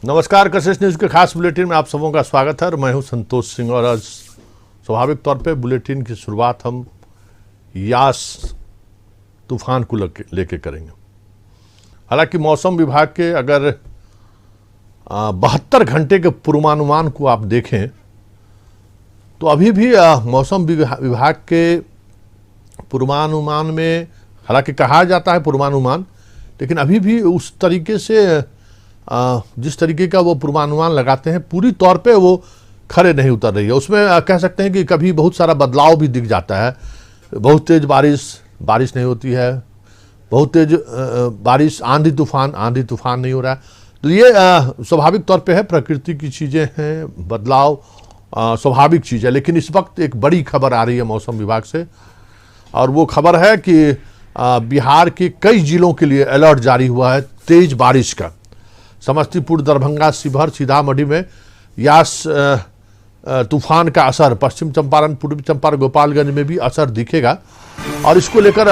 नमस्कार, कशिश न्यूज के खास बुलेटिन में आप सबों का स्वागत है और मैं हूं संतोष सिंह। और आज स्वाभाविक तौर पे बुलेटिन की शुरुआत हम यास तूफान को लेके करेंगे। हालांकि मौसम विभाग के अगर 72 घंटे के पूर्वानुमान को आप देखें तो अभी भी मौसम विभाग के पूर्वानुमान में, हालांकि कहा जाता है पूर्वानुमान, लेकिन अभी भी उस तरीके से जिस तरीके का वो पूर्वानुमान लगाते हैं पूरी तौर पे वो खरे नहीं उतर रही है। उसमें कह सकते हैं कि कभी बहुत सारा बदलाव भी दिख जाता है। बहुत तेज बारिश नहीं होती है, बहुत तेज बारिश, आंधी तूफान नहीं हो रहा है। तो ये स्वाभाविक तौर पे है, प्रकृति की चीज़ें हैं, बदलाव स्वाभाविक चीज़ है। लेकिन इस वक्त एक बड़ी खबर आ रही है मौसम विभाग से, और वो खबर है कि बिहार के कई जिलों के लिए अलर्ट जारी हुआ है तेज बारिश का। समस्तीपुर, दरभंगा, शिवहर, सीतामढ़ी में यास तूफान का असर, पश्चिम चंपारण, पूर्वी चंपारण, गोपालगंज में भी असर दिखेगा। और इसको लेकर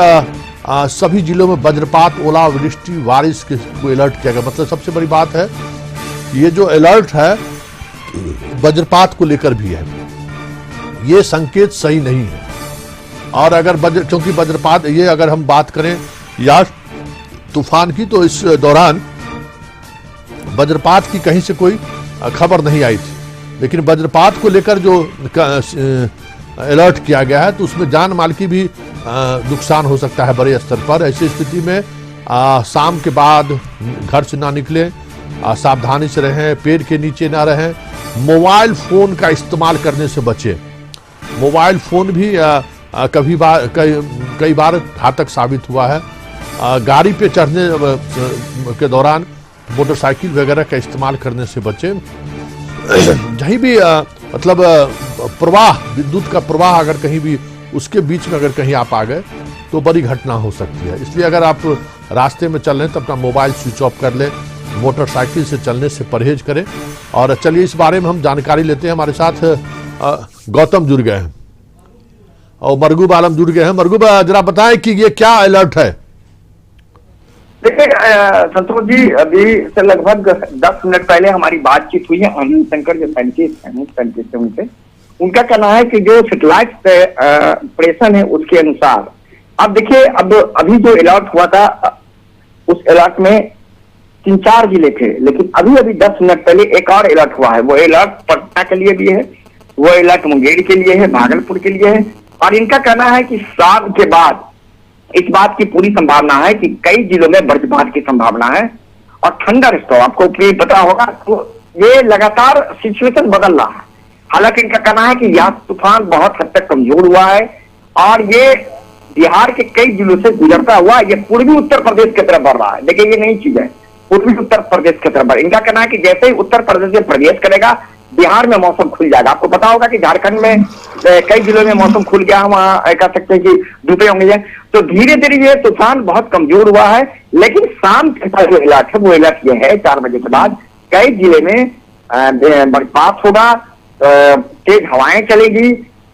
सभी जिलों में वज्रपात, ओलावृष्टि, बारिश को अलर्ट किया गया। मतलब सबसे बड़ी बात है ये जो अलर्ट है वज्रपात को लेकर भी है, ये संकेत सही नहीं है। और अगर क्योंकि वज्रपात, ये अगर हम बात करें यास तूफान की, तो इस दौरान वज्रपात की कहीं से कोई खबर नहीं आई थी, लेकिन वज्रपात को लेकर जो अलर्ट किया गया है तो उसमें जान माल की भी नुकसान हो सकता है बड़े स्तर पर। ऐसी स्थिति में शाम के बाद घर से ना निकलें, सावधानी से रहें, पेड़ के नीचे ना रहें, मोबाइल फ़ोन का इस्तेमाल करने से बचें। मोबाइल फ़ोन भी कई बार घातक साबित हुआ है। गाड़ी पे चढ़ने के दौरान मोटरसाइकिल वगैरह का इस्तेमाल करने से बचें। कहीं भी मतलब प्रवाह, विद्युत का प्रवाह अगर कहीं भी उसके बीच में अगर कहीं आप आ गए तो बड़ी घटना हो सकती है। इसलिए अगर आप रास्ते में चल रहे हैं तो अपना मोबाइल स्विच ऑफ कर लें, मोटरसाइकिल से चलने से परहेज करें। और चलिए इस बारे में हम जानकारी लेते हैं। हमारे साथ गौतम जुड़ गए हैं और मरगूब आलम जुड़ गए हैं। मरगूब, जरा बताएं कि ये क्या अलर्ट है? देखिए संतोष जी, अभी से लगभग 10 मिनट पहले हमारी बातचीत हुई है आनंद शंकर जो साइंटिस्ट हैं उनसे। उनका कहना है कि जो सैटेलाइट ऑपरेशन है उसके अनुसार, अब देखिए, अब अभी जो अलर्ट हुआ था उस अलर्ट में 3-4 जिले थे, लेकिन अभी 10 मिनट पहले एक और अलर्ट हुआ है। वो अलर्ट पटना के लिए भी है, वो अलर्ट मुंगेर के लिए है, भागलपुर के लिए है। और इनका कहना है कि शाम के बाद इस बात की पूरी संभावना है कि कई जिलों में वज्रपात की संभावना है और थंडर स्टॉर्म, आपको पता होगा, तो ये लगातार सिचुएशन बदल रहा है। हालांकि इनका कहना है कि यास तूफान बहुत हद तक कमजोर हुआ है और ये बिहार के कई जिलों से गुजरता हुआ ये पूर्वी उत्तर प्रदेश की तरफ बढ़ रहा है। देखिए, ये नई चीज है, पूर्वी उत्तर प्रदेश की तरफ बढ़। इनका कहना है कि जैसे ही उत्तर प्रदेश में प्रवेश करेगा बिहार में मौसम खुल जाएगा। आपको पता होगा कि झारखंड में कई जिलों में मौसम खुल गया, वहां कह सकते हैं कि धूपे होंगे। तो धीरे धीरे ये तूफान बहुत कमजोर हुआ है, लेकिन शाम के बाद जो अलर्ट है वो अलर्ट ये है 4 बजे के बाद कई जिले में वज्रपात होगा, तेज हवाएं चलेगी,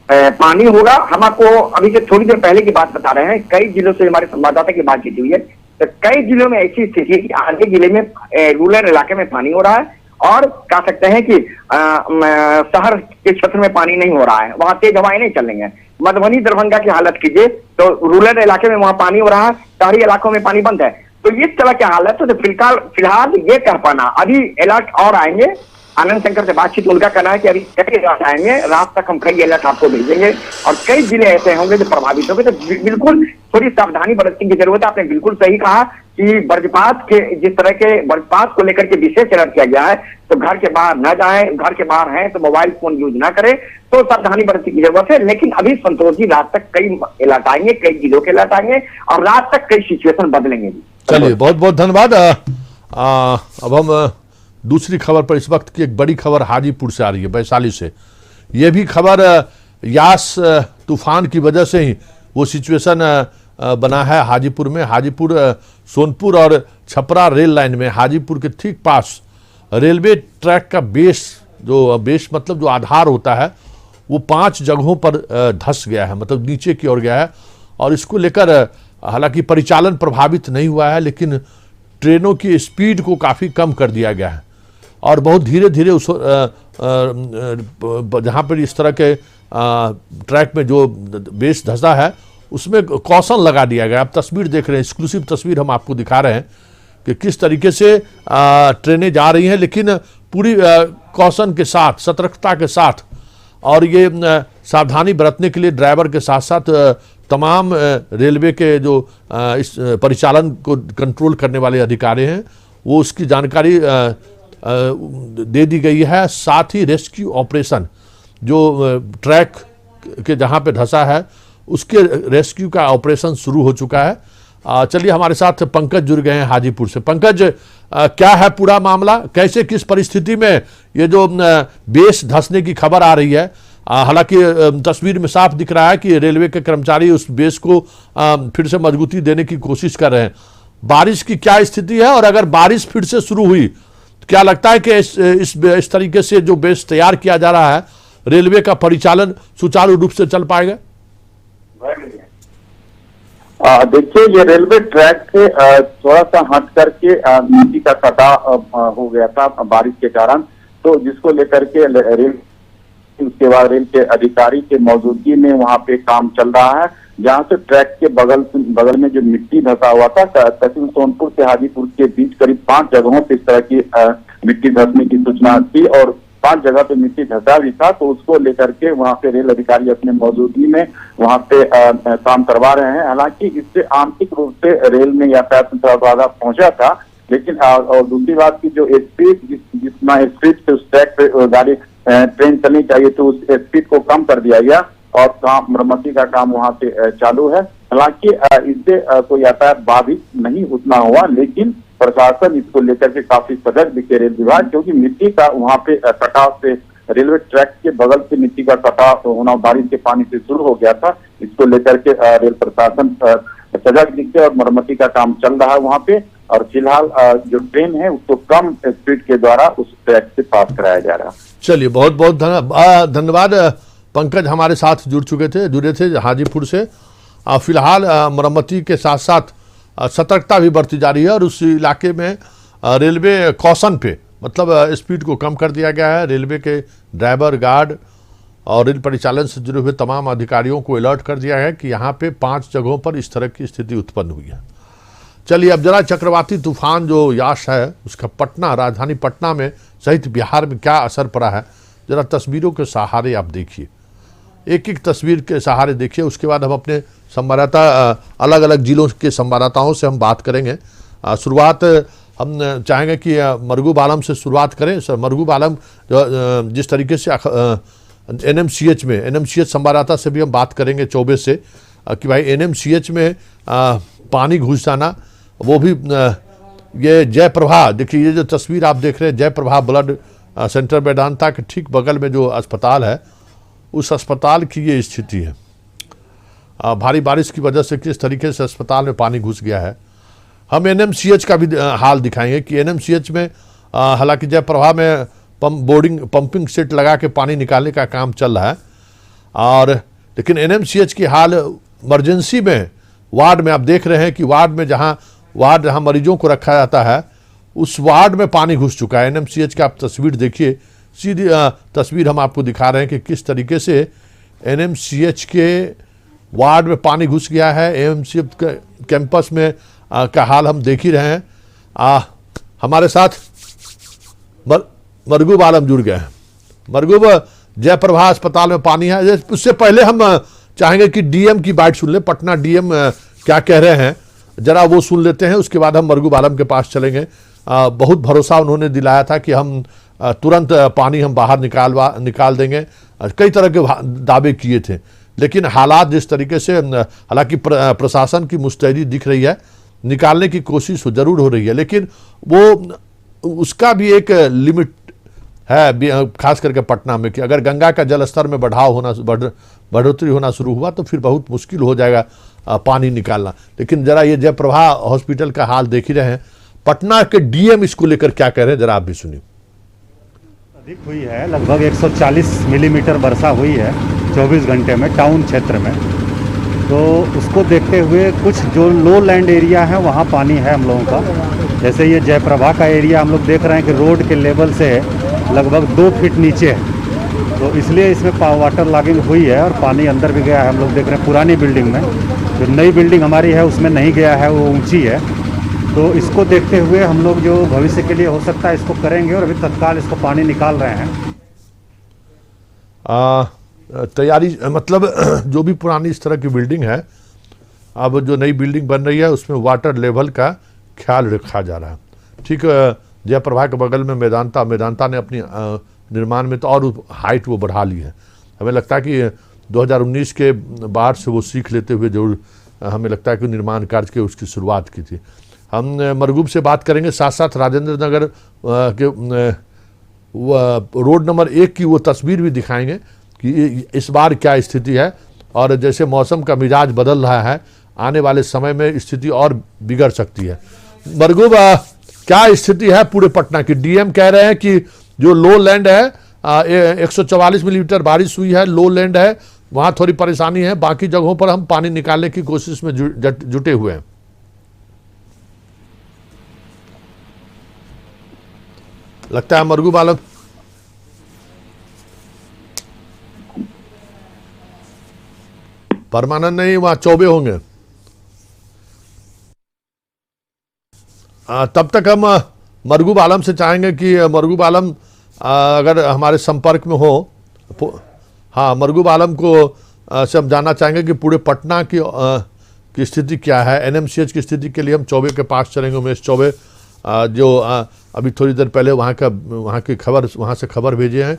पानी होगा। हम आपको अभी से थोड़ी देर पहले की बात बता रहे हैं, कई जिलों से हमारे संवाददाता की बातचीत हुई है, तो कई जिलों में ऐसी स्थिति है कि आधे जिले में रूरल इलाके में पानी हो रहा है और कह सकते हैं कि शहर के क्षेत्र में पानी नहीं हो रहा है, वहां तेज हवाएं नहीं चल रही है। मधुबनी, दरभंगा की हालत कीजिए तो रूरल इलाके में वहां पानी हो रहा है, शहरी इलाकों में पानी बंद है। तो इस तरह की हालत, तो फिलहाल ये कह पाना, अभी अलर्ट और आएंगे। आनंद शंकर से बातचीत, उनका कहना है कि अभी कई अलर्ट आएंगे, रात तक हम कई अलर्ट आपको भेजेंगे और कई जिले ऐसे होंगे जो प्रभावित होंगे। तो बिल्कुल थोड़ी सावधानी बरतने की जरूरत है। आपने बिल्कुल सही कहा कि वज्रपात के, जिस तरह के वज्रपात को लेकर के विशेष अलर्ट किया गया है, तो घर के बाहर न जाएं, घर के बाहर हैं तो मोबाइल फोन यूज ना करें, तो सावधानी बरतने की जरूरत है। लेकिन अभी संतोष जी, रात तक कई अलर्ट आएंगे, कई जिलों के अलर्ट आएंगे और रात तक कई सिचुएशन बदलेंगे। चलिए, बहुत बहुत धन्यवाद। अब हम दूसरी खबर पर, इस वक्त की एक बड़ी खबर हाजीपुर से आ रही है, वैशाली से। ये भी खबर यास तूफान की वजह से ही वो सिचुएशन बना है हाजीपुर में। हाजीपुर, सोनपुर और छपरा रेल लाइन में हाजीपुर के ठीक पास रेलवे ट्रैक का बेस मतलब जो आधार होता है वो 5 जगहों पर धंस गया है, मतलब नीचे की ओर गया है। और इसको लेकर हालांकि परिचालन प्रभावित नहीं हुआ है, लेकिन ट्रेनों की स्पीड को काफ़ी कम कर दिया गया है। और बहुत धीरे धीरे उस जहाँ पर इस तरह के ट्रैक में जो बेस धंसा है उसमें कॉशन लगा दिया गया। आप तस्वीर देख रहे हैं, एक्सक्लूसिव तस्वीर हम आपको दिखा रहे हैं कि किस तरीके से ट्रेनें जा रही हैं, लेकिन पूरी कॉशन के साथ, सतर्कता के साथ, और ये सावधानी बरतने के लिए ड्राइवर के साथ साथ तमाम रेलवे के जो इस परिचालन को कंट्रोल करने वाले अधिकारी हैं वो उसकी जानकारी दे दी गई है। साथ ही रेस्क्यू ऑपरेशन जो ट्रैक के जहाँ पे धंसा है उसके रेस्क्यू का ऑपरेशन शुरू हो चुका है। चलिए हमारे साथ पंकज जुड़ गए हैं हाजीपुर से। पंकज, क्या है पूरा मामला, कैसे किस परिस्थिति में ये जो बेस धंसने की खबर आ रही है? हालांकि तस्वीर में साफ दिख रहा है कि रेलवे के कर्मचारी उस बेस को फिर से मजबूती देने की कोशिश कर रहे हैं। बारिश की क्या स्थिति है, और अगर बारिश फिर से शुरू हुई तो क्या लगता है कि इस तरीके से जो बेस तैयार किया जा रहा है रेलवे का परिचालन सुचारू रूप से चल पाएगा? देखिए, ये रेलवे ट्रैक से थोड़ा सा हट करके मिट्टी का कटाव हो गया था बारिश के कारण, तो जिसको लेकर के रेल, उसके बाद रेल के अधिकारी के मौजूदगी में वहां पे काम चल रहा है। जहां से ट्रैक के बगल में जो मिट्टी धंसा हुआ था, तहसील सोनपुर से हाजीपुर के बीच करीब 5 जगहों पे इस तरह की मिट्टी धंसने की सूचना थी और 5 जगह पे मिट्टी धंसा भी था, तो उसको लेकर के वहां पे रेल अधिकारी अपने मौजूदगी में वहां पे काम करवा रहे हैं। हालांकि इससे आंशिक रूप से रेल में यातायात में थोड़ा बाधा पहुंचा था, लेकिन और दूसरी बात की जो स्पीड जितना स्पीड से उस ट्रैक पे गाड़ी ट्रेन चलनी चाहिए तो उस स्पीड को कम कर दिया गया और काम मरम्मती का काम वहां पे चालू है। हालांकि इससे कोई यातायात बाधित नहीं उतना हुआ, लेकिन प्रशासन इसको लेकर के काफी सजग दिखे रेल विभाग, क्योंकि मिट्टी का वहां पे कटाव से रेलवे ट्रैक के बगल से मिट्टी का कटाव होना बारिश के पानी से शुरू हो गया था। इसको लेकर के रेल प्रशासन सजग दिखे और मरम्मती का काम चल रहा है वहां पे, और फिलहाल जो ट्रेन है उसको कम स्पीड के द्वारा उस ट्रैक से पास कराया जा रहा है। चलिए, बहुत बहुत धन्यवाद पंकज, हमारे साथ जुड़े थे हाजीपुर से। फिलहाल मरम्मती के साथ साथ सतर्कता भी बढ़ती जा रही है और उस इलाके में रेलवे कॉशन पे, मतलब स्पीड को कम कर दिया गया है। रेलवे के ड्राइवर, गार्ड और रेल परिचालन से जुड़े हुए तमाम अधिकारियों को अलर्ट कर दिया है कि यहाँ पे 5 जगहों पर इस तरह की स्थिति उत्पन्न हुई है। चलिए, अब जरा चक्रवाती तूफान जो यास है उसका पटना, राजधानी पटना में सहित बिहार में क्या असर पड़ा है, जरा तस्वीरों के सहारे आप देखिए, एक एक तस्वीर के सहारे देखिए। उसके बाद हम अपने संवाददाता, अलग अलग जिलों के संवाददाताओं से हम बात करेंगे। शुरुआत हम चाहेंगे कि मरगू बालम से शुरुआत करें। सर मरगू बालम, जिस तरीके से एनएमसीएच संवाददाता से भी हम बात करेंगे 24 से कि भाई एनएमसीएच में पानी घुस जाना, वो भी ये जयप्रभा, देखिए ये जो तस्वीर आप देख रहे हैं जयप्रभा ब्लड सेंटर वेदांता के ठीक बगल में जो अस्पताल है, उस अस्पताल की ये स्थिति है। भारी बारिश की वजह से किस तरीके से अस्पताल में पानी घुस गया है। हम एनएमसीएच का भी हाल दिखाएंगे कि एनएमसीएच में हालांकि जयप्रभा में पंपिंग सेट लगा के पानी निकालने का काम चल रहा है, और लेकिन एनएमसीएच की हाल इमरजेंसी में वार्ड में आप देख रहे हैं कि जहां मरीजों को रखा जाता है उस वार्ड में पानी घुस चुका है। एनएमसीएच का आप तस्वीर देखिए, सीधी तस्वीर हम आपको दिखा रहे हैं कि किस तरीके से एनएमसीएच के वार्ड में पानी घुस गया है। एनएमसीएच कैंपस में का हाल हम देख ही रहे हैं। हमारे साथ मरगूब आलम जुड़ गए हैं। मरगूब, जयप्रभा अस्पताल में पानी है, उससे पहले हम चाहेंगे कि डीएम की बात सुन लें, पटना डीएम क्या कह रहे हैं जरा वो सुन लेते हैं, उसके बाद हम मरगूब आलम के पास चलेंगे। बहुत भरोसा उन्होंने दिलाया था कि हम तुरंत पानी हम बाहर निकाल देंगे, कई तरह के दावे किए थे, लेकिन हालात जिस तरीके से, हालांकि प्रशासन की मुस्तैदी दिख रही है, निकालने की कोशिश जरूर हो रही है, लेकिन वो उसका भी एक लिमिट है, खास करके पटना में, कि अगर गंगा का जल स्तर में बढ़ोतरी होना शुरू हुआ तो फिर बहुत मुश्किल हो जाएगा पानी निकालना। लेकिन जरा ये जयप्रभा हॉस्पिटल का हाल देख ही रहे हैं, पटना के डीएम इसको लेकर क्या कह रहे हैं, जरा आप भी सुनिए। अधिक हुई है, लगभग 140 मिलीमीटर वर्षा हुई है 24 घंटे में टाउन क्षेत्र में, तो उसको देखते हुए कुछ जो लो लैंड एरिया है वहाँ पानी है हम लोगों का, जैसे ये जयप्रभा का एरिया हम लोग देख रहे हैं कि रोड के लेवल से लगभग 2 फीट नीचे है, तो इसलिए इसमें वाटर लॉगिंग हुई है और पानी अंदर भी गया है। हम लोग देख रहे हैं पुरानी बिल्डिंग में, जो नई बिल्डिंग हमारी है उसमें नहीं गया है, वो ऊंची है। तो इसको देखते हुए हम लोग जो भविष्य के लिए हो सकता है इसको करेंगे और अभी तत्काल इसको पानी निकाल रहे हैं। तैयारी मतलब जो भी पुरानी इस तरह की बिल्डिंग है, अब जो नई बिल्डिंग बन रही है उसमें वाटर लेवल का ख्याल रखा जा रहा है। ठीक, जयप्रभा के बगल में मेदांता ने अपनी निर्माण में तो और हाइट वो बढ़ा ली है। हमें लगता है कि 2019 के बाढ़ से वो सीख लेते हुए जरूर हमें लगता है कि निर्माण कार्य की उसकी शुरुआत की थी। हम मरगूब से बात करेंगे, साथ साथ राजेंद्र नगर के रोड नंबर 1 की वो तस्वीर भी दिखाएंगे कि इस बार क्या स्थिति है, और जैसे मौसम का मिजाज बदल रहा है आने वाले समय में स्थिति और बिगड़ सकती है। मरगूब, क्या स्थिति है पूरे पटना की? डीएम कह रहे हैं कि जो लो लैंड है 144 मिलीमीटर बारिश हुई है, लो लैंड है वहाँ थोड़ी परेशानी है, बाकी जगहों पर हम पानी निकालने की कोशिश में जुटे हुए हैं। लगता है मरगूब आलम परमानंद नहीं, वहाँ चौबे होंगे। तब तक हम मरगूब आलम से चाहेंगे कि मरगूब आलम अगर हमारे संपर्क में हो, हाँ, मरगूब आलम को से हम जानना चाहेंगे कि पूरे पटना की स्थिति क्या है। एनएमसीएच की स्थिति के लिए हम चौबे के पास चलेंगे। उमेश चौबे जो अभी थोड़ी देर पहले वहाँ से खबर भेजे हैं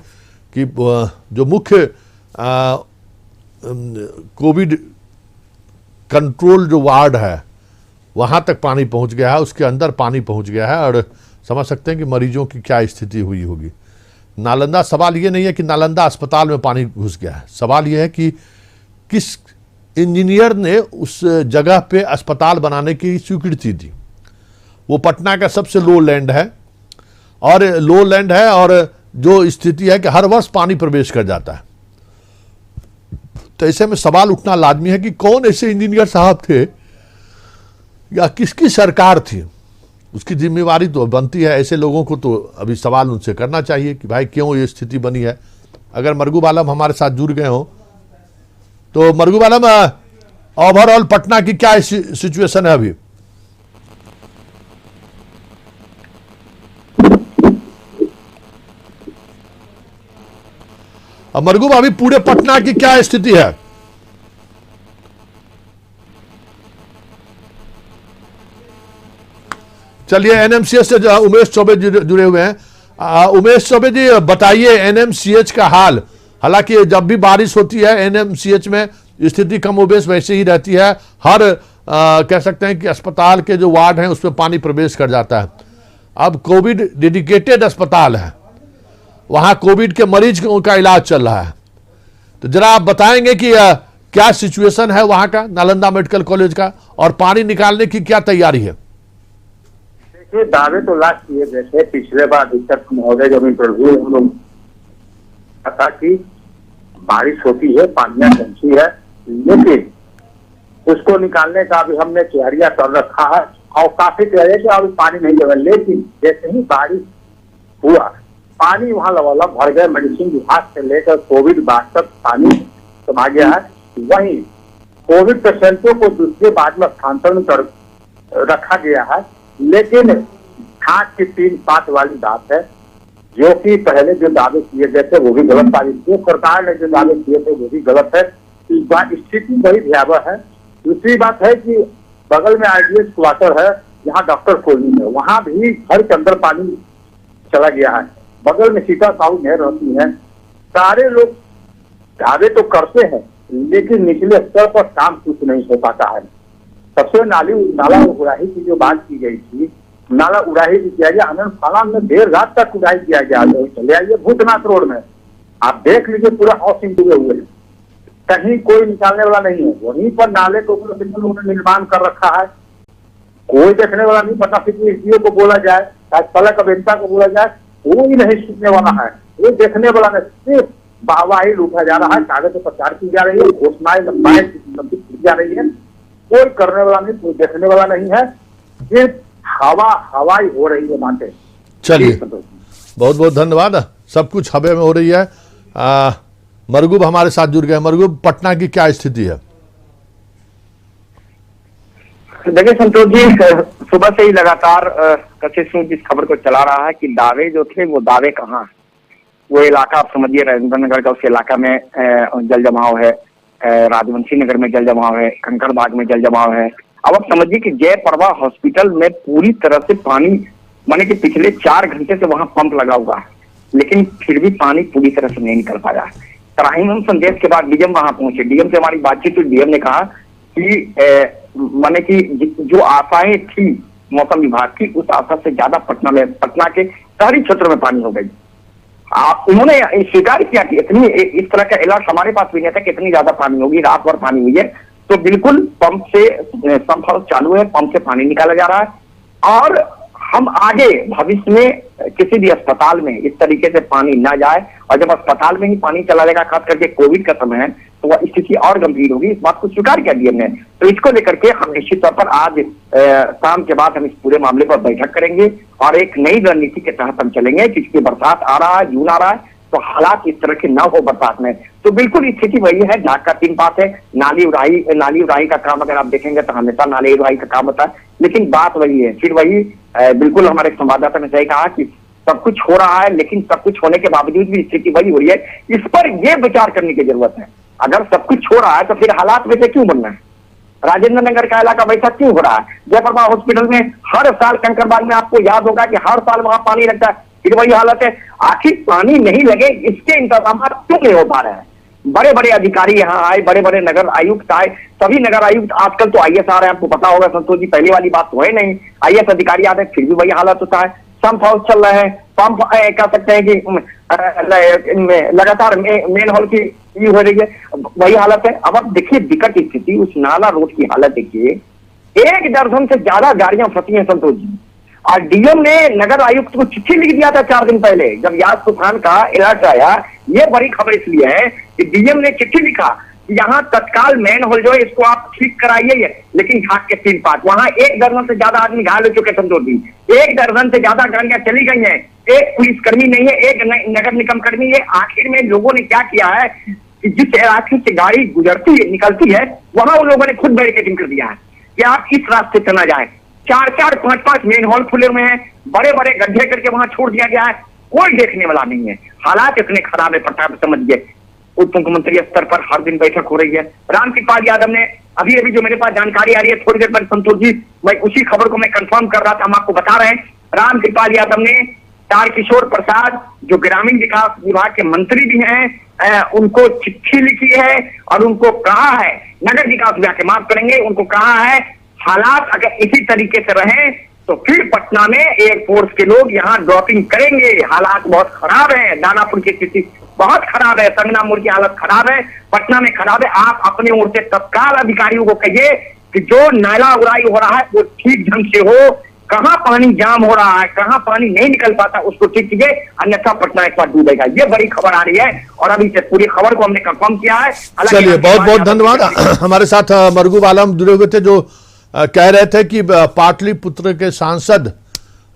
कि जो मुख्य कोविड कंट्रोल जो वार्ड है वहाँ तक पानी पहुँच गया है, उसके अंदर पानी पहुँच गया है, और समझ सकते हैं कि मरीजों की क्या स्थिति हुई होगी। नालंदा, सवाल ये नहीं है कि नालंदा अस्पताल में पानी घुस गया है, सवाल ये है कि किस इंजीनियर ने उस जगह पे अस्पताल बनाने की स्वीकृति दी। वो पटना का सबसे लो लैंड है, और जो स्थिति है कि हर वर्ष पानी प्रवेश कर जाता है। तो ऐसे में सवाल उठना लाजमी है कि कौन ऐसे इंजीनियर साहब थे या किसकी सरकार थी, उसकी जिम्मेवारी तो बनती है। ऐसे लोगों को तो अभी सवाल उनसे करना चाहिए कि भाई क्यों ये स्थिति बनी है। अगर मरगूब आलम हमारे साथ जुड़ गए हो तो मरगूब आलम, ओवरऑल पटना की क्या सिचुएशन है अभी? मरगूब, अभी पूरे पटना की क्या स्थिति है? चलिए, एनएमसीएच से उमेश चौबे जुड़े हुए हैं। उमेश चौबे जी, बताइए एनएमसीएच का हाल। हालांकि जब भी बारिश होती है एनएमसीएच में स्थिति कमोबेश वैसे ही रहती है। हर कह सकते हैं कि अस्पताल के जो वार्ड हैं उसमें पानी प्रवेश कर जाता है। अब कोविड डेडिकेटेड अस्पताल है, वहां कोविड के मरीज का इलाज चल रहा है, तो जरा आप बताएंगे कि क्या सिचुएशन है वहां का, नालंदा मेडिकल कॉलेज का, और पानी निकालने की क्या तैयारी है? देखिए, दावे तो लास्ट किए गए थे पिछले बार अधीक्षक महोदय जब इंटरव्यू हम लोग था कि बारिश होती है, पानियां पहुंची है, लेकिन उसको निकालने का भी हमने तैयारियां कर रखा है और काफी तैयारी कि अभी पानी नहीं लगा। लेकिन जैसे ही बारिश हुआ पानी वहां लबालब भर गए। मेडिसिन विभाग से लेकर कोविड वार्ड तक पानी समा गया है। वहीं कोविड पेशेंटों को दूसरे वार्ड में स्थानांतरण कर रखा गया है, लेकिन छाट की 3 बात वाली बात है, जो कि पहले जो दावे किए गए थे वो भी गलत साबित हुए। सरकार ने जो दावे किए थे वो भी गलत है। इस बार स्थिति बड़ी भयावह है। दूसरी बात है कि बगल में आईडीएस क्वार्टर है, जहाँ डॉक्टर कॉलोनी है, वहां भी घर के अंदर पानी चला गया है। बगल में सीता साहू नहर रहती है। सारे लोग दावे तो करते हैं, लेकिन निचले स्तर पर काम कुछ नहीं हो पाता है। सबसे नाला उड़ाही की जो बात की गई थी, नाला उड़ाही भी किया गया। आनंद फाला में देर रात तक उड़ाही किया गया। चले आइए भूतनाथ रोड में, आप देख लीजिए, पूरा हाउसिंग डूबे हुए हैं, कहीं कोई निकालने वाला नहीं है। वहीं पर नाले को उन्होंने निर्माण कर रखा है, कोई देखने वाला नहीं। पता एसडीओ को बोला जाए, फलक अभियंता को बोला जाए, कोई नहीं सुनने वाला है, कोई देखने वाला नहीं। सिर्फ वाहवाही लूटा जा रहा है, कागज पर प्रचार की जा रही है, घोषणाएं लंबाई की जा रही है, कोई करने वाला नहीं, कोई देखने वाला नहीं है। ये हवाई हो रही है बातें। चलिए, बहुत बहुत धन्यवाद। सब कुछ हवा में हो रही है। मरगूब हमारे साथ जुड़ गए। मरगूब, पटना की क्या स्थिति है? देखिए संतोष जी, सुबह से ही लगातार कशिश जिस खबर को चला रहा है कि दावे जो थे वो दावे कहाँ, वो इलाका आप समझिए राजेंद्र नगर का, उस इलाका में जल जमाव है, राजवंशी नगर में जल जमाव है, कंकड़बाग में जल जमाव है। अब आप समझिए कि जय प्रभा हॉस्पिटल में पूरी तरह से पानी, माने कि पिछले 4 घंटे से वहां पंप लगा हुआ है, लेकिन फिर भी पानी पूरी तरह से नहीं निकल पाया। तराहीम संदेश के बाद डीएम वहां पहुंचे। डीएम से हमारी बातचीत हुई। डीएम ने कहा कि माने कि जो आशाएं थी मौसम विभाग की, उस आशा से ज्यादा पटना के शहरी क्षेत्रों में पानी हो गई। उन्होंने स्वीकार किया कि इतनी इस तरह का इलाज हमारे पास भी नहीं था कि इतनी ज्यादा पानी होगी, रात भर पानी हुई है। तो बिल्कुल पंप हाउस चालू है, पंप से पानी निकाला जा रहा है और हम आगे भविष्य में किसी भी अस्पताल में इस तरीके से पानी ना जाए, और जब अस्पताल में ही पानी चला जाएगा, खास करके कोविड का समय है, तो वह स्थिति और गंभीर होगी। इस बात को स्वीकार किया डीएम ने। तो इसको लेकर के हम निश्चित तौर पर आज शाम के बाद हम इस पूरे मामले पर बैठक करेंगे और एक नई रणनीति के तहत हम चलेंगे। क्योंकि बरसात आ रहा है, जून आ रहा है, तो हालात इस तरह के ना हो बरसात में। तो बिल्कुल स्थिति वही है। झाग का 3 बात है। नाली उड़ाही का काम अगर आप देखेंगे तो हमेशा नाली उड़ाही का काम होता है, लेकिन बात वही है, फिर वही बिल्कुल हमारे संवाददाता ने सही कहा कि सब कुछ हो रहा है, लेकिन सब कुछ होने के बावजूद भी स्थिति वही हो रही है। इस पर यह विचार करने की जरूरत है। अगर सब कुछ हो रहा है तो फिर हालात वैसे क्यों बनना है? राजेंद्र नगर का इलाका वैसा क्यों हो रहा है? जयप्रभा हॉस्पिटल में हर साल, कंकड़बाग में आपको याद होगा कि हर साल वहां पानी लगता है, फिर वही हालत है। आखिर पानी नहीं लगे इसके इंतजाम क्यों नहीं हो पा रहे हैं? बड़े बड़े अधिकारी यहाँ आए, बड़े बड़े नगर आयुक्त आए, सभी नगर आयुक्त, आजकल तो आईएएस आ रहे हैं, आपको पता होगा संतोष जी, पहली वाली बात तो है नहीं। आईएएस अधिकारी आते हैं, फिर भी वही हालत होता है। पंप हाउस चल रहे हैं, पंप कह सकते हैं कि लगातार मेन हॉल की हो रही है, वही हालत है। अब आप देखिए विकट स्थिति, उस नाला रोड की हालत देखिए, 1 दर्जन से ज्यादा गाड़ियां फंसी हैं संतोष जी। और डीएम ने नगर आयुक्त को चिट्ठी लिख दिया था 4 दिन पहले, जब याद तूफान का अलर्ट आया। ये बड़ी खबर इसलिए है कि डीएम ने चिट्ठी लिखा कि यहाँ तत्काल मेन होल जो है इसको आप ठीक कराइए, लेकिन घाट के 3 पार्ट, वहां 1 दर्जन से ज्यादा आदमी घायल हो चुके संतोष जी। 1 दर्जन से ज्यादा गाड़ियां चली गई हैं, 1 पुलिसकर्मी नहीं है, 1 नगर निगम कर्मी है। आखिर में लोगों ने क्या किया है कि जिस इलाके से गाड़ी गुजरती है, निकलती है, वहां उन लोगों ने खुद बैरिकेडिंग कर दिया है कि आप इस रास्ते से न जाए। 4-4, 5-5 मेन हॉल खुले हुए हैं, बड़े बड़े गड्ढे करके वहां छोड़ दिया गया है, कोई देखने वाला नहीं है। हालात इतने खराब है पटना में, समझिए। उप मुख्यमंत्री स्तर पर हर दिन बैठक हो रही है। रामकृपाल यादव ने अभी जो मेरे पास जानकारी आ रही है थोड़ी देर पर संतोष जी, मैं उसी खबर को मैं कंफर्म कर रहा था, हम आपको बता रहे हैं। रामकृपाल यादव ने तारकिशोर प्रसाद, जो ग्रामीण विकास विभाग के मंत्री भी हैं, उनको चिट्ठी लिखी है और उनको कहा है, नगर विकास विभाग के, माफ करेंगे, उनको कहा है हालात अगर इसी तरीके से रहे तो फिर पटना में एयरफोर्स के लोग यहाँ ड्रॉपिंग करेंगे। हालात बहुत खराब है, दानापुर की स्थिति बहुत खराब है, संगनापुर की हालत खराब है, पटना में खराब है। आप अपने ओर से तत्काल अधिकारियों को कहिए कि जो नाला उड़ाई हो रहा है वो ठीक ढंग से हो, कहाँ पानी जाम हो रहा है, कहाँ पानी नहीं निकल पाता, उसको ठीक कीजिए, अन्यथा पटना एक बार डूबेगा। ये बड़ी खबर आ रही है और अभी से पूरी खबर को हमने कंफर्म किया है। चलिए, बहुत बहुत धन्यवाद। हमारे साथ मरगूब आलम जुड़े हुए थे, जो कह रहे थे कि पाटलिपुत्र के सांसद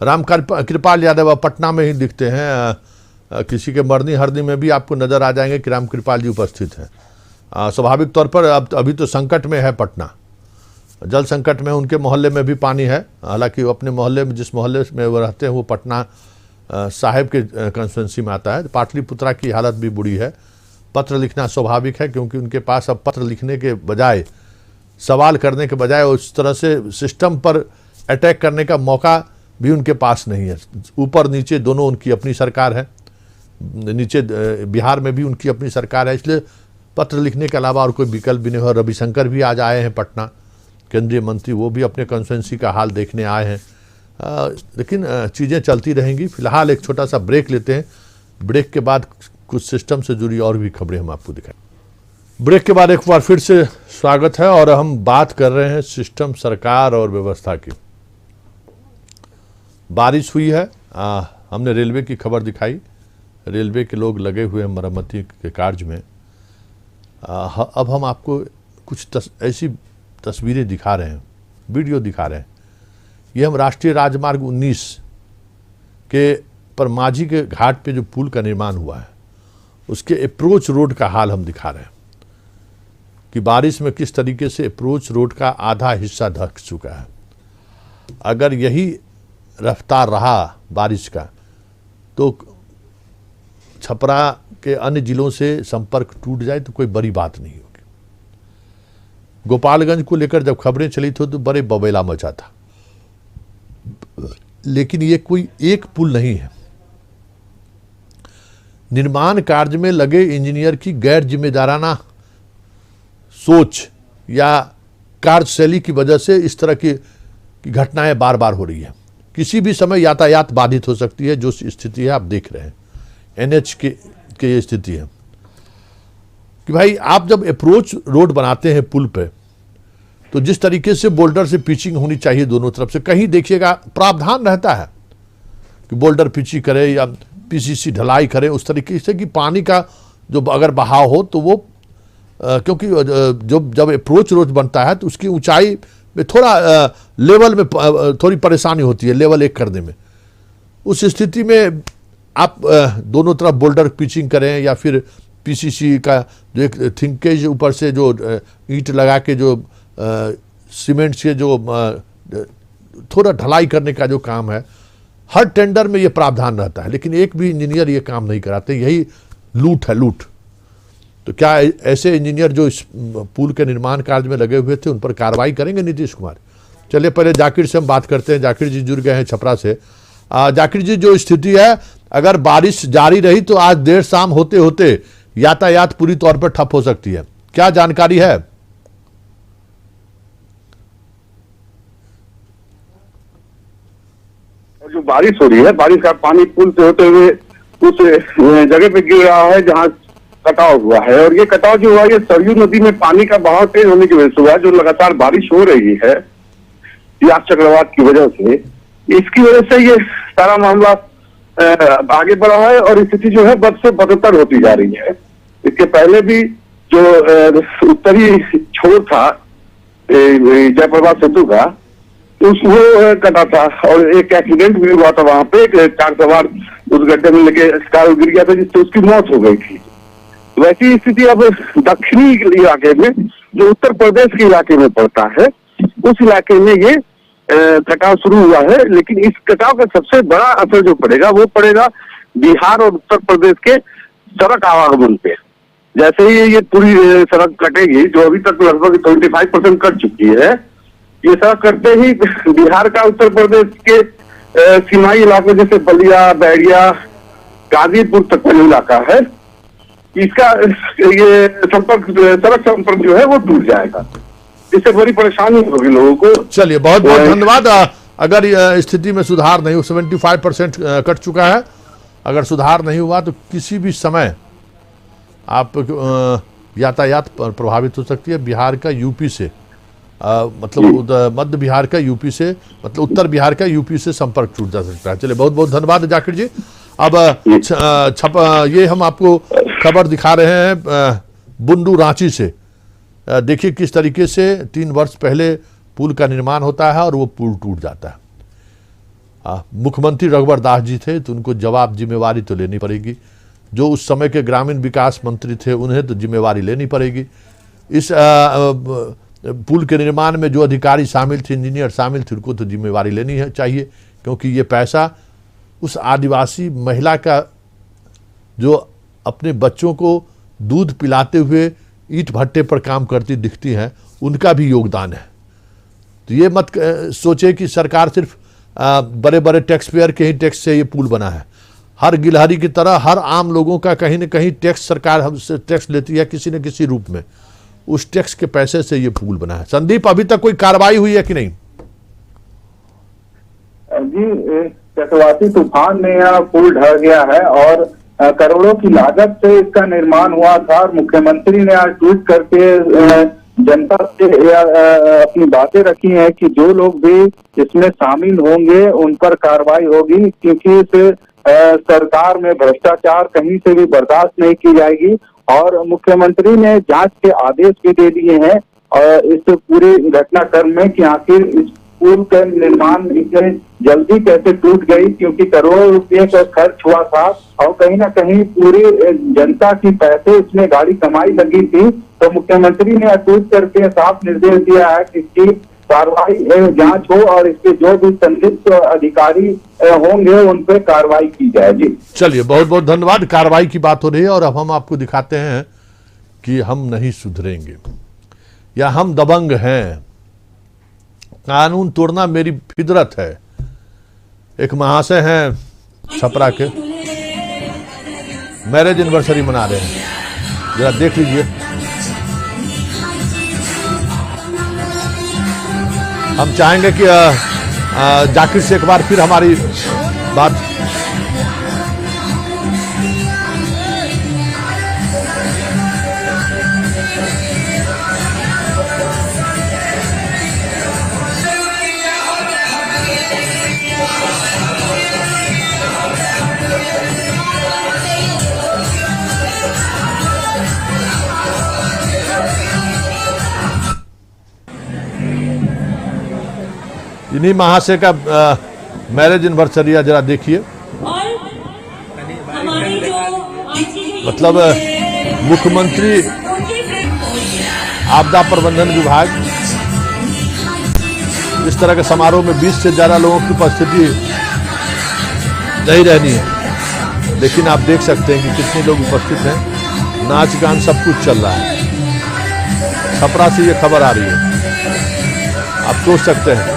रामकृपाल यादव पटना में ही दिखते हैं। किसी के मरनी हरनी में भी आपको नजर आ जाएंगे कि रामकृपाल जी उपस्थित हैं। स्वाभाविक तौर पर अब अभी तो संकट में है पटना, जल संकट में। उनके मोहल्ले में भी पानी है, हालांकि वो अपने मोहल्ले में, जिस मोहल्ले में वो रहते हैं, वो पटना साहिब के कंस्टिट्यूंसी में आता है। पाटलिपुत्रा की हालत भी बुरी है। पत्र लिखना स्वाभाविक है, क्योंकि उनके पास अब पत्र लिखने के बजाय, सवाल करने के बजाय, उस तरह से सिस्टम पर अटैक करने का मौका भी उनके पास नहीं है। ऊपर नीचे दोनों उनकी अपनी सरकार है, नीचे बिहार में भी उनकी अपनी सरकार है, इसलिए पत्र लिखने के अलावा और कोई विकल्प भी नहीं है। रविशंकर भी आज आए हैं पटना, केंद्रीय मंत्री, वो भी अपने कंस्टिट्यूंसी का हाल देखने आए हैं। लेकिन चीज़ें चलती रहेंगी। फिलहाल एक छोटा सा ब्रेक लेते हैं। ब्रेक के बाद कुछ सिस्टम से जुड़ी और भी खबरें हम आपको दिखाएं। ब्रेक के बाद एक बार फिर से स्वागत है और हम बात कर रहे हैं सिस्टम, सरकार और व्यवस्था की। बारिश हुई है, हमने रेलवे की खबर दिखाई। रेलवे के लोग लगे हुए हैं मरम्मती के कार्य में। अब हम आपको कुछ ऐसी तस्वीरें दिखा रहे हैं, वीडियो दिखा रहे हैं ये हम राष्ट्रीय राजमार्ग 19 के पर माझी के घाट पे जो पुल का निर्माण हुआ है उसके अप्रोच रोड का हाल हम दिखा रहे हैं कि बारिश में किस तरीके से अप्रोच रोड का आधा हिस्सा धंस चुका है। अगर यही रफ्तार रहा बारिश का तो छपरा के अन्य जिलों से संपर्क टूट जाए तो कोई बड़ी बात नहीं होगी। गोपालगंज को लेकर जब खबरें चली थी तो बड़े बबेला मचा था, लेकिन ये कोई एक पुल नहीं है। निर्माण कार्य में लगे इंजीनियर की गैर जिम्मेदाराना सोच या कार्यशैली की वजह से इस तरह की घटनाएं बार बार हो रही है। किसी भी समय यातायात बाधित हो सकती है, जो स्थिति है आप देख रहे हैं। एनएच के ये स्थिति है कि भाई आप जब अप्रोच रोड बनाते हैं पुल पे तो जिस तरीके से बोल्डर से पिचिंग होनी चाहिए दोनों तरफ से, कहीं देखिएगा प्रावधान रहता है कि बोल्डर पिचिंग करे या पीसीसी ढलाई करे उस तरीके से कि पानी का जो अगर बहाव हो तो वो क्योंकि जब अप्रोच रोड बनता है तो उसकी ऊंचाई में थोड़ा लेवल में थोड़ी परेशानी होती है लेवल एक करने में। उस स्थिति में आप दोनों तरफ बोल्डर पिचिंग करें या फिर पीसीसी का जो एक थिंकेज ऊपर से जो ईंट लगा के जो सीमेंट से जो थोड़ा ढलाई करने का जो काम है, हर टेंडर में ये प्रावधान रहता है, लेकिन एक भी इंजीनियर ये काम नहीं कराते। यही लूट है, लूट। तो क्या ऐसे इंजीनियर जो इस पुल के निर्माण कार्य में लगे हुए थे उन पर कार्रवाई करेंगे नीतीश कुमार? चलिए पहले जाकिर से हम बात करते हैं। जाकिर जी जुड़ गए हैं छपरा से। जाकिर जी, जो स्थिति है, अगर बारिश जारी रही तो आज देर शाम होते होते यातायात पूरी तौर पर ठप हो सकती है, क्या जानकारी है? जो बारिश हो रही है, बारिश का पानी पुल से होते हुए उस जगह पे गिर रहा है जहाँ कटाव हुआ है, और ये कटाव जो हुआ ये सरयू नदी में पानी का बहाव तेज होने की वजह से हुआ, जो लगातार बारिश हो रही है यास चक्रवात की वजह से। इसकी वजह से ये सारा मामला आगे बढ़ा है और स्थिति जो है बद से बदतर होती जा रही है। इसके पहले भी जो उत्तरी छोर था जयप्रभा सेतु का, उसको कटा था और एक एक्सीडेंट भी हुआ था वहां पे। एक कार सवार उस गड्ढे में लेके कार गिर गया था जिससे उसकी मौत हो गई थी। वैसी स्थिति अब दक्षिणी इलाके में, जो उत्तर प्रदेश के इलाके में पड़ता है, उस इलाके में ये कटाव शुरू हुआ है। लेकिन इस कटाव का सबसे बड़ा असर जो पड़ेगा वो पड़ेगा बिहार और उत्तर प्रदेश के सड़क आवागमन पे। जैसे ही ये पूरी सड़क कटेगी, जो अभी तक लगभग 25% कट चुकी है, ये सड़क कटते ही बिहार का उत्तर प्रदेश के सीमाई इलाके जैसे बलिया, बैरिया, गाजीपुर तक का इलाका है, इसका ये संपर्क, सड़क संपर्क जो है वो टूट जाएगा। इससे बड़ी परेशानी होगी लोगों को। चलिए बहुत बहुत धन्यवाद। अगर स्थिति में सुधार नहीं हो, 75% कट चुका है, अगर सुधार नहीं हुआ तो किसी भी समय आप यातायात प्रभावित हो सकती है। बिहार का यूपी से मतलब मध्य बिहार का यूपी से, मतलब उत्तर बिहार का यूपी से संपर्क टूट जा सकता है। चलिए बहुत बहुत धन्यवाद जाकिर जी। अब ये हम आपको खबर दिखा रहे हैं बुंडू रांची से। देखिए किस तरीके से 3 वर्ष पहले पुल का निर्माण होता है और वो पुल टूट जाता है। मुख्यमंत्री रघुवर दास जी थे तो उनको जिम्मेवारी तो लेनी पड़ेगी। जो उस समय के ग्रामीण विकास मंत्री थे उन्हें तो जिम्मेवारी लेनी पड़ेगी। इस पुल के निर्माण में जो अधिकारी शामिल थे, इंजीनियर शामिल थे, उनको तो जिम्मेवारी लेनी है चाहिए, क्योंकि ये पैसा उस आदिवासी महिला का जो अपने बच्चों को दूध पिलाते हुए ईंट भट्टे पर काम करती दिखती हैं, उनका भी योगदान है। तो ये मत सोचे कि सरकार सिर्फ बड़े बड़े टैक्स पेयर के ही टैक्स से ये पुल बना है। हर गिलहरी की तरह हर आम लोगों का कहीं न कहीं टैक्स सरकार हमसे टैक्स लेती है किसी न किसी रूप में। उस टैक्स के पैसे से ये पुल बना है। संदीप, अभी तक कोई कार्रवाई हुई है कि नहीं? जी, चक्रवाती तूफान में यह पुल ढह गया है और करोड़ों की लागत से इसका निर्माण हुआ था। और मुख्यमंत्री ने आज ट्वीट करके जनता से अपनी बातें रखी हैं कि जो लोग भी इसमें शामिल होंगे उन पर कार्रवाई होगी, क्योंकि इस सरकार में भ्रष्टाचार कहीं से भी बर्दाश्त नहीं की जाएगी। और मुख्यमंत्री ने जांच के आदेश भी दे दिए हैं और इस पूरे घटनाक्रम में कि आखिर इस पुल का निर्माण इतने जल्दी कैसे टूट गई, क्योंकि करोड़ों रुपए का खर्च हुआ था और कहीं ना कहीं पूरी जनता की पैसे इसमें गाड़ी कमाई लगी थी। तो मुख्यमंत्री ने ट्वीट करके साफ निर्देश दिया है कि इसकी कार्रवाई जांच हो और इसके जो भी संलिप्त अधिकारी होंगे उन पर कार्रवाई की जाए। जी चलिए, बहुत बहुत धन्यवाद। कार्रवाई की बात हो रही है और अब हम आपको दिखाते हैं कि हम नहीं सुधरेंगे या हम दबंग हैं, कानून तोड़ना मेरी फितरत है। एक महाशय हैं छपरा के, मैरिज एनिवर्सरी मना रहे हैं, जरा देख लीजिए। हम चाहेंगे कि जाकिर से एक बार फिर हमारी बात। इन्हीं महाशय का मैरिज एनिवर्सरी है, जरा देखिए। मतलब मुख्यमंत्री आपदा प्रबंधन विभाग इस तरह के समारोह में 20 से ज्यादा लोगों की उपस्थिति नहीं रहनी है, लेकिन आप देख सकते हैं कि कितने लोग उपस्थित हैं, नाच गान सब कुछ चल रहा है। छपरा से ये खबर आ रही है, आप सोच सकते हैं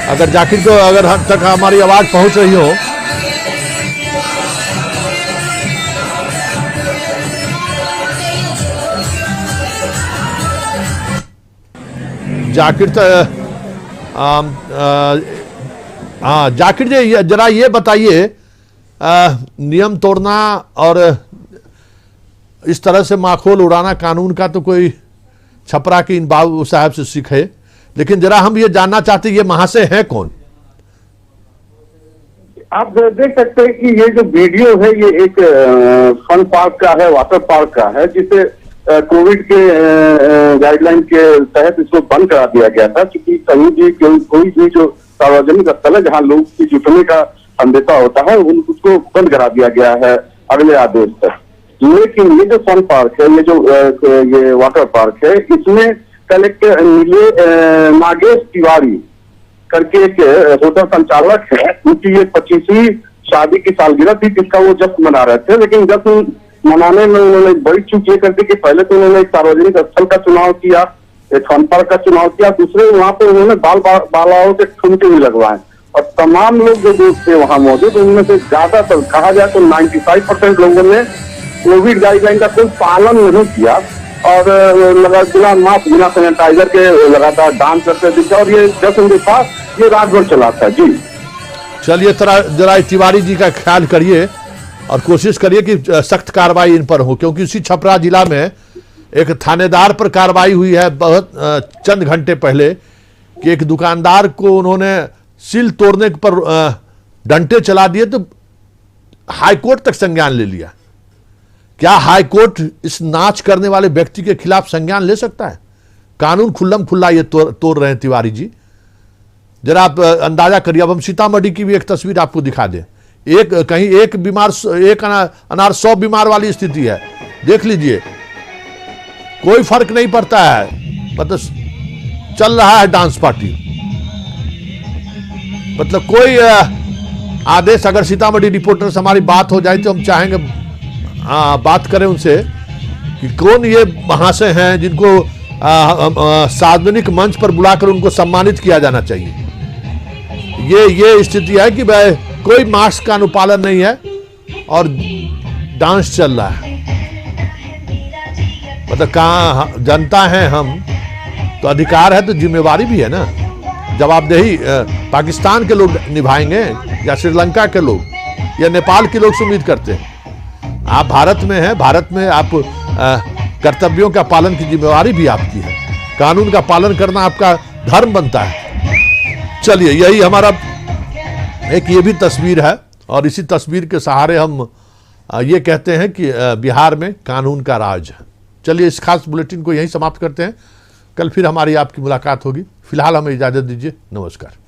अगर जाकिर को अगर हद तक हमारी आवाज पहुंच रही हो। जाकिर जाकिर जी जरा ये बताइए, नियम तोड़ना और इस तरह से माखोल उड़ाना कानून का तो कोई छपरा के इन बाबू साहब से सीखे, लेकिन जरा हम ये जानना चाहते हैं ये महाशय हैं कौन? आप देख सकते हैं कि ये जो वीडियो है ये एक फन पार्क का है, वाटर पार्क का है, जिसे कोविड के गाइडलाइन के तहत इसको बंद करा दिया गया था, क्योंकि कहीं भी कोई भी जो सार्वजनिक स्थल है जहाँ लोग की जुटने का संदेशा होता है उसको बंद करा दिया गया है अगले आदेश तक। लेकिन ये जो फन पार्क है, ये वाटर पार्क है, इसमें कलेक्टर नागेश तिवारी करके एक होटल संचालक है, उनकी ये 25वीं शादी की सालगिरह थी जिसका वो जश्न मना रहे थे। लेकिन जश्न मनाने में उन्होंने बड़ी चूक ये कर दी कि पहले तो उन्होंने एक सार्वजनिक स्थल का चुनाव किया, एक फन पार्क का चुनाव किया, दूसरे वहां पे उन्होंने बालाओं के ठुमके भी लगवाए और तमाम लोग जो थे वहां मौजूद उनमें से ज्यादातर कहा जाए तो 95% लोगों ने कोविड गाइडलाइन का कोई पालन नहीं किया और बिना मास्क बिना सैनिटाइजर के लगातार डांस करते दिखे और ये जश्न के साथ ये रात भर चला था। जी चलिए जरा तिवारी जी का ख्याल करिए और कोशिश करिए कि सख्त कार्रवाई इन पर हो, क्योंकि उसी छपरा जिला में एक थानेदार पर कार्रवाई हुई है बहुत चंद घंटे पहले कि एक दुकानदार को उन्होंने सील तोड़ने पर डंडे चला दिए तो हाईकोर्ट तक संज्ञान ले लिया। क्या हाईकोर्ट इस नाच करने वाले व्यक्ति के खिलाफ संज्ञान ले सकता है? कानून खुल्लम खुल्ला ये तोड़ रहे हैं तिवारी जी, जरा आप अंदाजा करिए। अब हम सीतामढ़ी की भी एक तस्वीर आपको दिखा दें, कहीं एक बीमार एक अनार 100 बीमार वाली स्थिति है, देख लीजिए, कोई फर्क नहीं पड़ता है, मतलब चल रहा है डांस पार्टी। मतलब कोई आदेश, अगर सीतामढ़ी रिपोर्टर से हमारी बात हो जाए तो हम चाहेंगे बात करें उनसे कि कौन ये महाशय हैं जिनको सार्वजनिक मंच पर बुलाकर उनको सम्मानित किया जाना चाहिए। ये स्थिति है कि भाई कोई मास्क का अनुपालन नहीं है और डांस चल रहा है। मतलब कहाँ जनता है हम, तो अधिकार है तो जिम्मेवारी भी है ना, जवाबदेही पाकिस्तान के लोग निभाएंगे या श्रीलंका के लोग या नेपाल के लोग से उम्मीद करते हैं। आप भारत में हैं, भारत में आप कर्तव्यों का पालन की जिम्मेवारी भी आपकी है, कानून का पालन करना आपका धर्म बनता है। चलिए, यही हमारा एक ये भी तस्वीर है और इसी तस्वीर के सहारे हम ये कहते हैं कि बिहार में कानून का राज है। चलिए, इस खास बुलेटिन को यहीं समाप्त करते हैं। कल फिर हमारी आपकी मुलाकात होगी। फिलहाल हमें इजाज़त दीजिए, नमस्कार।